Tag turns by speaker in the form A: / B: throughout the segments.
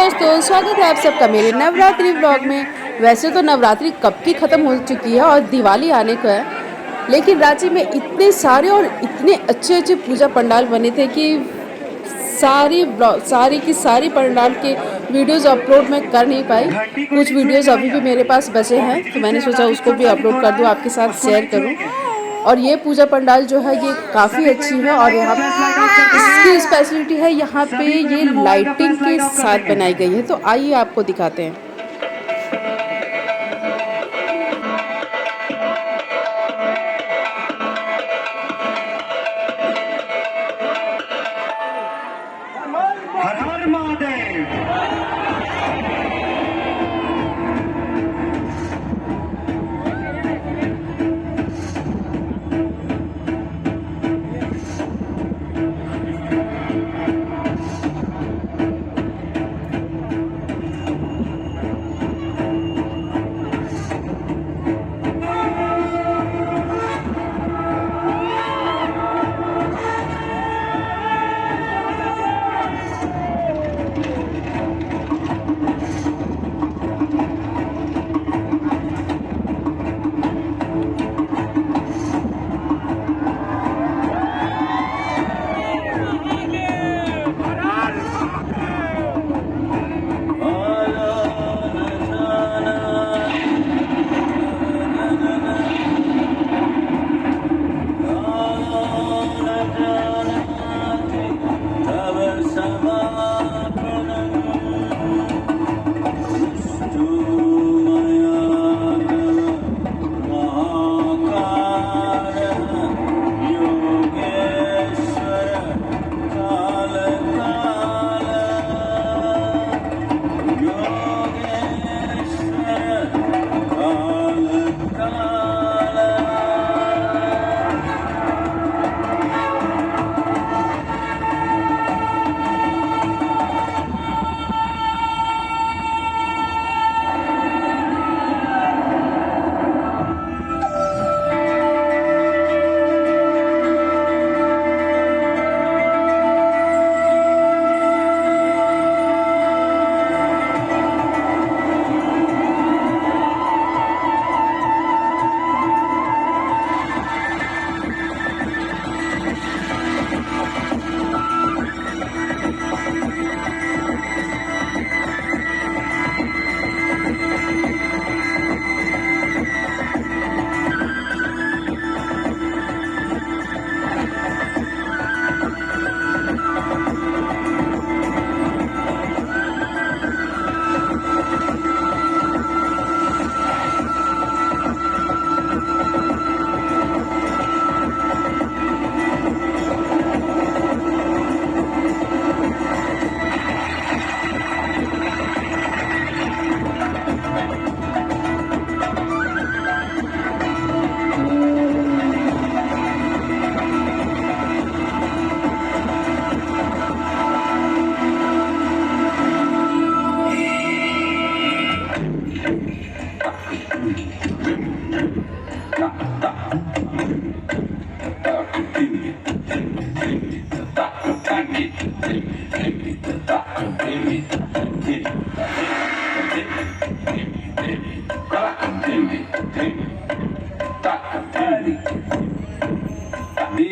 A: दोस्तों, स्वागत है आप सबका मेरे नवरात्रि व्लॉग में। वैसे तो नवरात्रि कब की ख़त्म हो चुकी है और दिवाली आने को है, लेकिन रांची में इतने सारे और इतने अच्छे अच्छे पूजा पंडाल बने थे कि सारी पंडाल के वीडियोस अपलोड मैं कर नहीं पाई। कुछ वीडियोस अभी भी मेरे पास बचे हैं, तो मैंने सोचा उसको भी अपलोड कर दूँ, आपके साथ शेयर करूँ। और ये पूजा पंडाल जो है ये काफ़ी अच्छी है और यहाँ इसकी स्पेशलिटी है, यहाँ पे ये लाइटिंग के साथ बनाई गई है। तो आइए आपको दिखाते हैं।
B: हर हर Mahadev.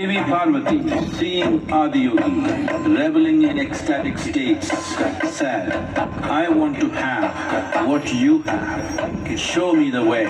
C: Devi Parvati, seeing Adiyogi, reveling in ecstatic states, said, I want to have what you have. Show me the way.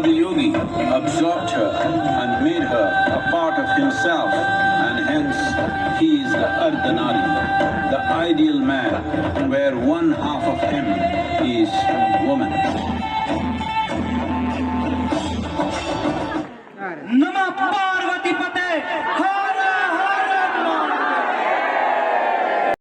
C: Yogi absorbed her and made her a part of himself, and hence he is the Ardhanari, the ideal man, where one half of him is woman.